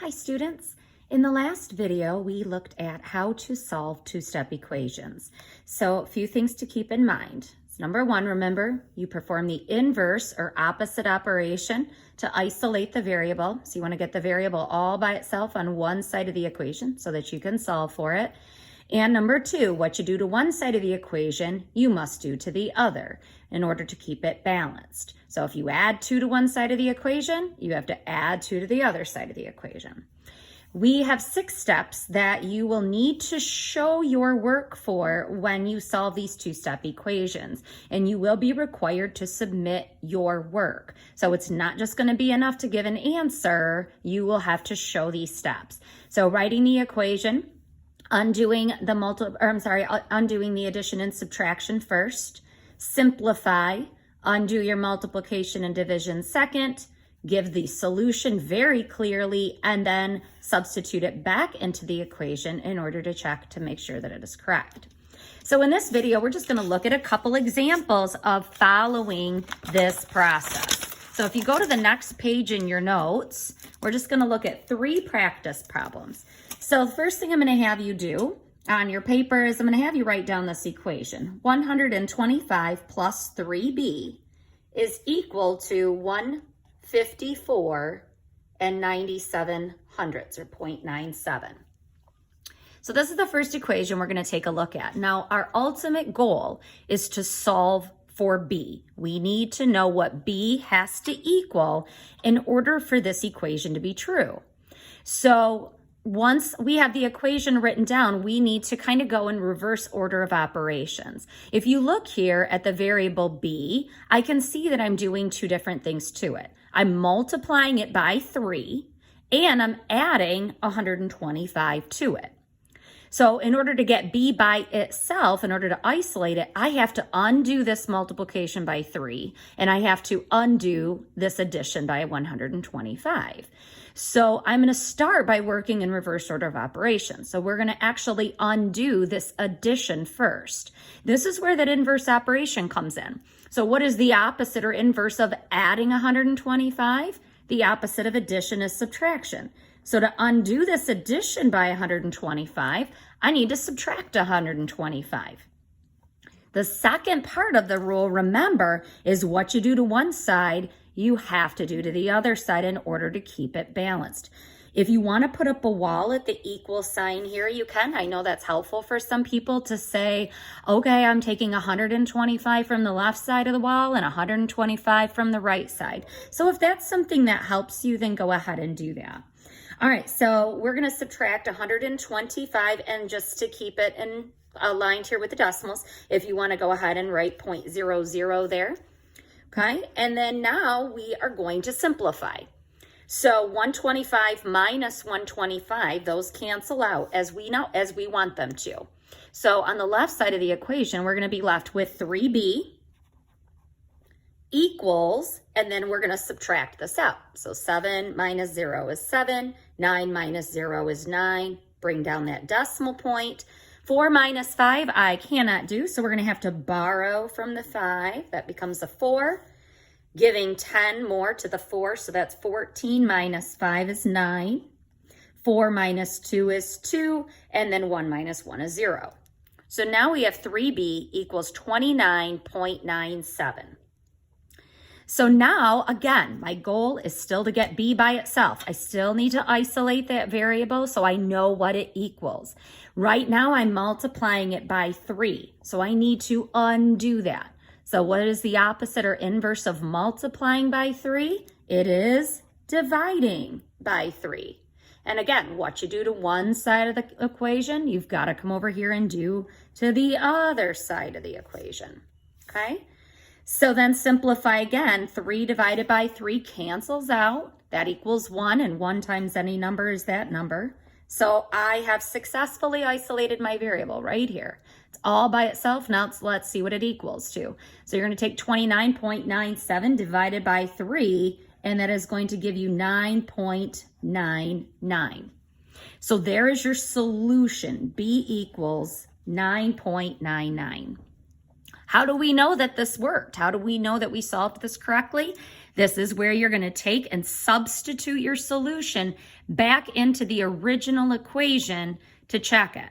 Hi students. In the last video, we looked at how to solve two-step equations. So a few things to keep in mind. Number one, remember, you perform the inverse or opposite operation to isolate the variable. So you want to get the variable all by itself on one side of the equation so that you can solve for it. And number two, what you do to one side of the equation, you must do to the other in order to keep it balanced. So if you add 2 to one side of the equation, you have to add 2 to the other side of the equation. We have 6 steps that you will need to show your work for when you solve these two-step equations, and you will be required to submit your work. So it's not just going to be enough to give an answer, you will have to show these steps. So writing the equation, undoing the addition and subtraction first, simplify, undo your multiplication and division second, give the solution very clearly, and then substitute it back into the equation in order to check to make sure that it is correct. So in this video, we're just going to look at a couple examples of following this process. So if you go to the next page in your notes, we're just going to look at 3 practice problems. So the first thing I'm going to have you do on your paper is I'm going to have you write down this equation. 125 plus 3b is equal to 154 and 97 hundredths, or 0.97. So this is the first equation we're going to take a look at. Now, our ultimate goal is to solve for b. We need to know what b has to equal in order for this equation to be true. So once we have the equation written down, we need to kind of go in reverse order of operations. If you look here at the variable b, I can see that I'm doing 2 different things to it. I'm multiplying it by 3, and I'm adding 125 to it. So in order to get b by itself, in order to isolate it, I have to undo this multiplication by 3, and I have to undo this addition by 125. So I'm going to start by working in reverse order of operations. So we're going to actually undo this addition first. This is where that inverse operation comes in. So what is the opposite or inverse of adding 125? The opposite of addition is subtraction. So to undo this addition by 125, I need to subtract 125. The second part of the rule, remember, is what you do to one side, you have to do to the other side in order to keep it balanced. If you want to put up a wall at the equal sign here, you can. I know that's helpful for some people to say, okay, I'm taking 125 from the left side of the wall and 125 from the right side. So if that's something that helps you, then go ahead and do that. All right, so we're going to subtract 125, and just to keep it in aligned here with the decimals, if you want to go ahead and write 0.00 there. Okay, and then now we are going to simplify. So 125 minus 125, those cancel out as we want them to. So on the left side of the equation, we're going to be left with 3b equals, and then we're going to subtract this out. So 7 minus 0 is 7, 9 minus 0 is 9, bring down that decimal point. 4 minus 5, I cannot do, so we're going to have to borrow from the 5. That becomes a 4, giving 10 more to the 4, so that's 14 minus 5 is 9. 4 minus 2 is 2, and then 1 minus 1 is 0. So now we have 3b equals 29.97. So now, again, my goal is still to get b by itself. I still need to isolate that variable so I know what it equals. Right now, I'm multiplying it by 3, so I need to undo that. So what is the opposite or inverse of multiplying by 3? It is dividing by 3. And again, what you do to one side of the equation, you've got to come over here and do to the other side of the equation, okay? So then simplify again. 3 divided by 3 cancels out. That equals 1, and 1 times any number is that number. So I have successfully isolated my variable right here. It's all by itself. Now let's see what it equals to. So you're going to take 29.97 divided by 3, and that is going to give you 9.99. So there is your solution. B equals 9.99. How do we know that this worked? How do we know that we solved this correctly? This is where you're going to take and substitute your solution back into the original equation to check it.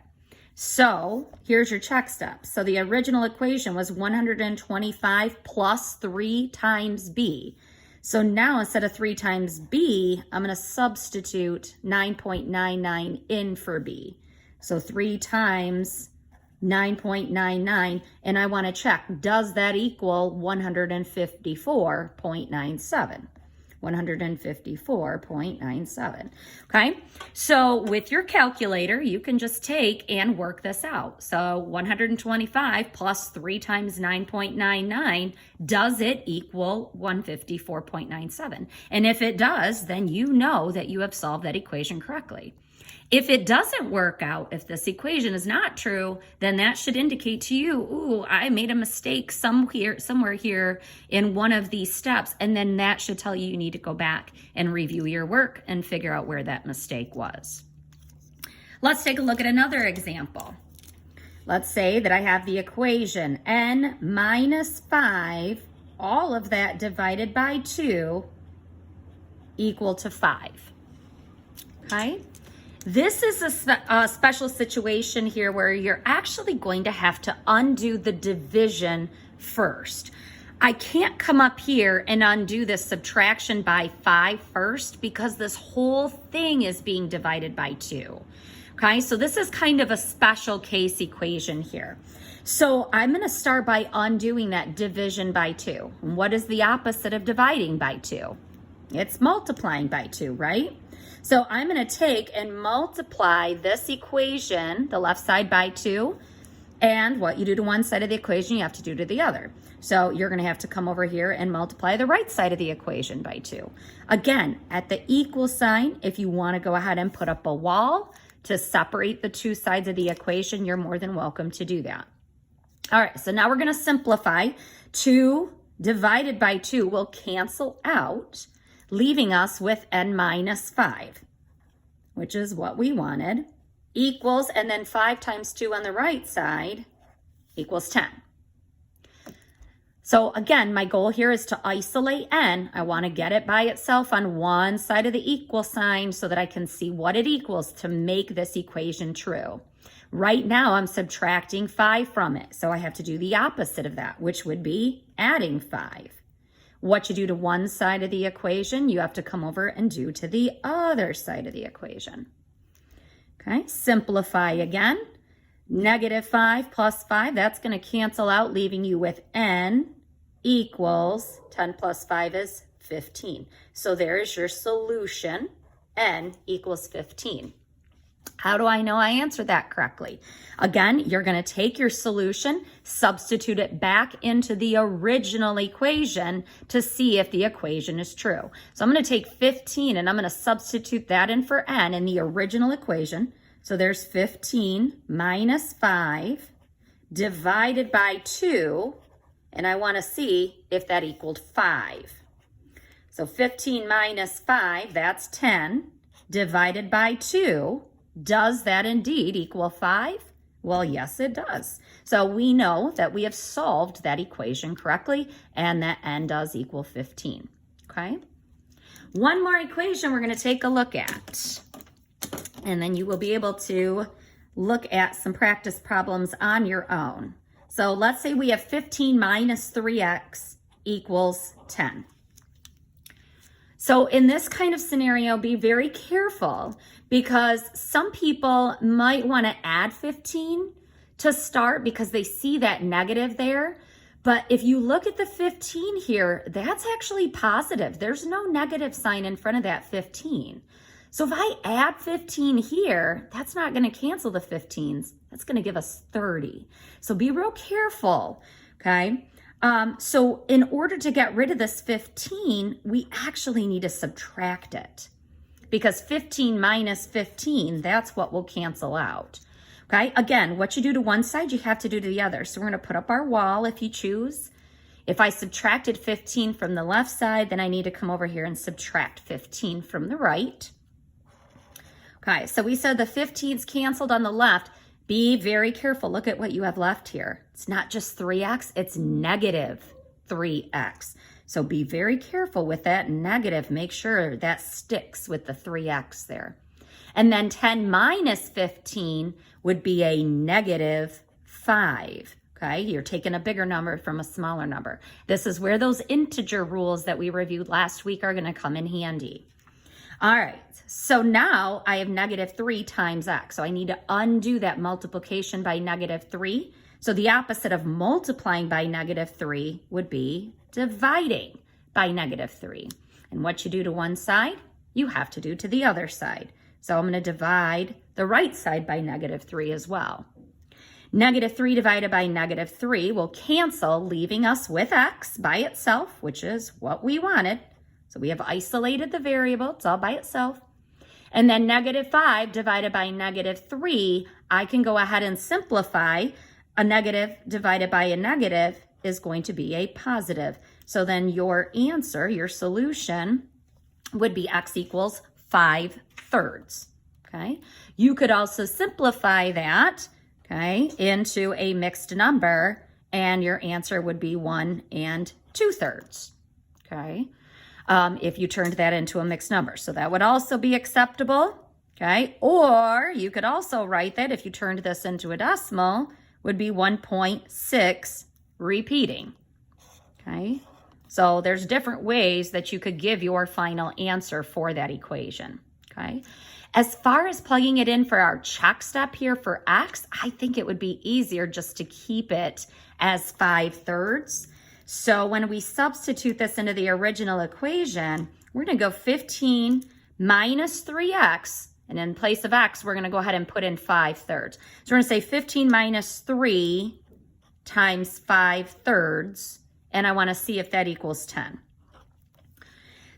So here's your check steps. So the original equation was 125 plus 3 times b. So now instead of 3 times b, I'm going to substitute 9.99 in for b. So 3 times 9.99, and I want to check, does that equal 154.97? 154.97. Okay, so with your calculator, you can just take and work this out. So 125 plus 3 times 9.99, does it equal 154.97? And if it does, then you know that you have solved that equation correctly. If it doesn't work out, if this equation is not true, then that should indicate to you, ooh, I made a mistake somewhere here in one of these steps. And then that should tell you need to go back and review your work and figure out where that mistake was. Let's take a look at another example. Let's say that I have the equation n minus 5, all of that divided by 2 equal to 5. Okay? This is a special situation here where you're actually going to have to undo the division first. I can't come up here and undo this subtraction by 5 first because this whole thing is being divided by 2. Okay, so this is kind of a special case equation here. So I'm going to start by undoing that division by 2. What is the opposite of dividing by 2? It's multiplying by 2, right? So I'm going to take and multiply this equation, the left side, by 2. And what you do to one side of the equation, you have to do to the other. So you're going to have to come over here and multiply the right side of the equation by 2. Again, at the equal sign, if you want to go ahead and put up a wall to separate the two sides of the equation, you're more than welcome to do that. All right, so now we're going to simplify. 2 divided by 2 will cancel out, leaving us with n minus 5, which is what we wanted, equals, and then 5 times 2 on the right side equals 10. So again, my goal here is to isolate n. I want to get it by itself on one side of the equal sign so that I can see what it equals to make this equation true. Right now, I'm subtracting 5 from it, so I have to do the opposite of that, which would be adding 5. What you do to one side of the equation, you have to come over and do to the other side of the equation. Okay, simplify again. Negative 5 plus 5, that's going to cancel out, leaving you with n equals 10 plus 5 is 15. So there is your solution, n equals 15. How do I know I answered that correctly? Again, you're going to take your solution, substitute it back into the original equation to see if the equation is true. So I'm going to take 15 and I'm going to substitute that in for n in the original equation. So there's 15 minus 5 divided by 2, and I want to see if that equaled 5. So 15 minus 5, that's 10, divided by 2. Does that indeed equal 5? Well, yes, it does. So we know that we have solved that equation correctly and that n does equal 15, okay? One more equation we're going to take a look at, and then you will be able to look at some practice problems on your own. So let's say we have 15 minus 3x equals 10. So in this kind of scenario, be very careful because some people might want to add 15 to start because they see that negative there. But if you look at the 15 here, that's actually positive. There's no negative sign in front of that 15. So if I add 15 here, that's not going to cancel the 15s. That's going to give us 30. So be real careful, okay? So in order to get rid of this 15, we actually need to subtract it because 15 minus 15, that's what will cancel out. Okay, again, what you do to one side, you have to do to the other. So we're going to put up our wall if you choose. If I subtracted 15 from the left side, then I need to come over here and subtract 15 from the right. Okay, so we said the 15's canceled on the left. Be very careful. Look at what you have left here. It's not just 3x, it's negative 3x. So be very careful with that negative. Make sure that sticks with the 3x there. And then 10 minus 15 would be a negative 5. Okay, you're taking a bigger number from a smaller number. This is where those integer rules that we reviewed last week are going to come in handy. All right, so now I have negative 3 times x. So I need to undo that multiplication by negative 3. So the opposite of multiplying by negative 3 would be dividing by negative 3. And what you do to one side, you have to do to the other side. So I'm going to divide the right side by negative 3 as well. Negative 3 divided by negative 3 will cancel, leaving us with x by itself, which is what we wanted. So we have isolated the variable. It's all by itself. And then negative 5 divided by negative 3, I can go ahead and simplify. A negative divided by a negative is going to be a positive. So then your answer, your solution, would be x equals 5/3. Okay. You could also simplify that, okay, into a mixed number, and your answer would be 1 2/3. Okay. If you turned that into a mixed number. So that would also be acceptable. Okay. Or you could also write that if you turned this into a decimal, would be 1.6 repeating. Okay. So there's different ways that you could give your final answer for that equation. Okay. As far as plugging it in for our check step here for x, I think it would be easier just to keep it as 5/3. So when we substitute this into the original equation, we're going to go 15 minus 3x. And in place of x, we're going to go ahead and put in 5/3. So we're going to say 15 minus 3 times 5/3. And I want to see if that equals 10.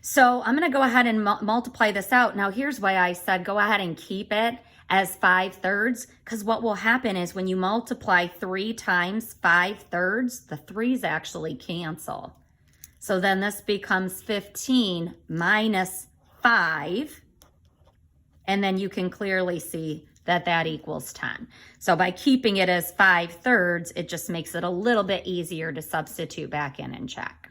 So I'm going to go ahead and multiply this out. Now, here's why I said go ahead and keep it as 5/3, because what will happen is when you multiply 3 times 5/3, the 3's actually cancel. So then this becomes 15 minus 5, and then you can clearly see that that equals 10. So by keeping it as 5/3, it just makes it a little bit easier to substitute back in and check.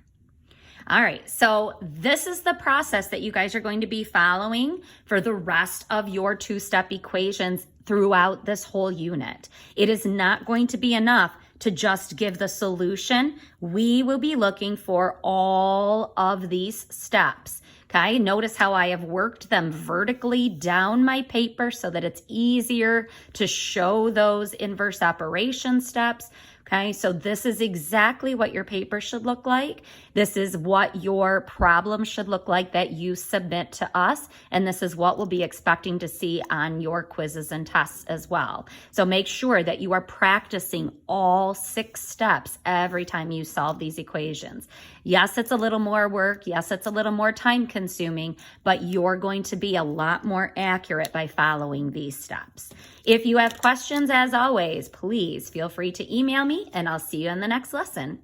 All right, so this is the process that you guys are going to be following for the rest of your two-step equations throughout this whole unit. It is not going to be enough to just give the solution. We will be looking for all of these steps. Okay, notice how I have worked them vertically down my paper so that it's easier to show those inverse operation steps. Okay, so this is exactly what your paper should look like. This is what your problem should look like that you submit to us. And this is what we'll be expecting to see on your quizzes and tests as well. So make sure that you are practicing all 6 steps every time you solve these equations. Yes, it's a little more work. Yes, it's a little more time consuming, but you're going to be a lot more accurate by following these steps. If you have questions, as always, please feel free to email me and I'll see you in the next lesson.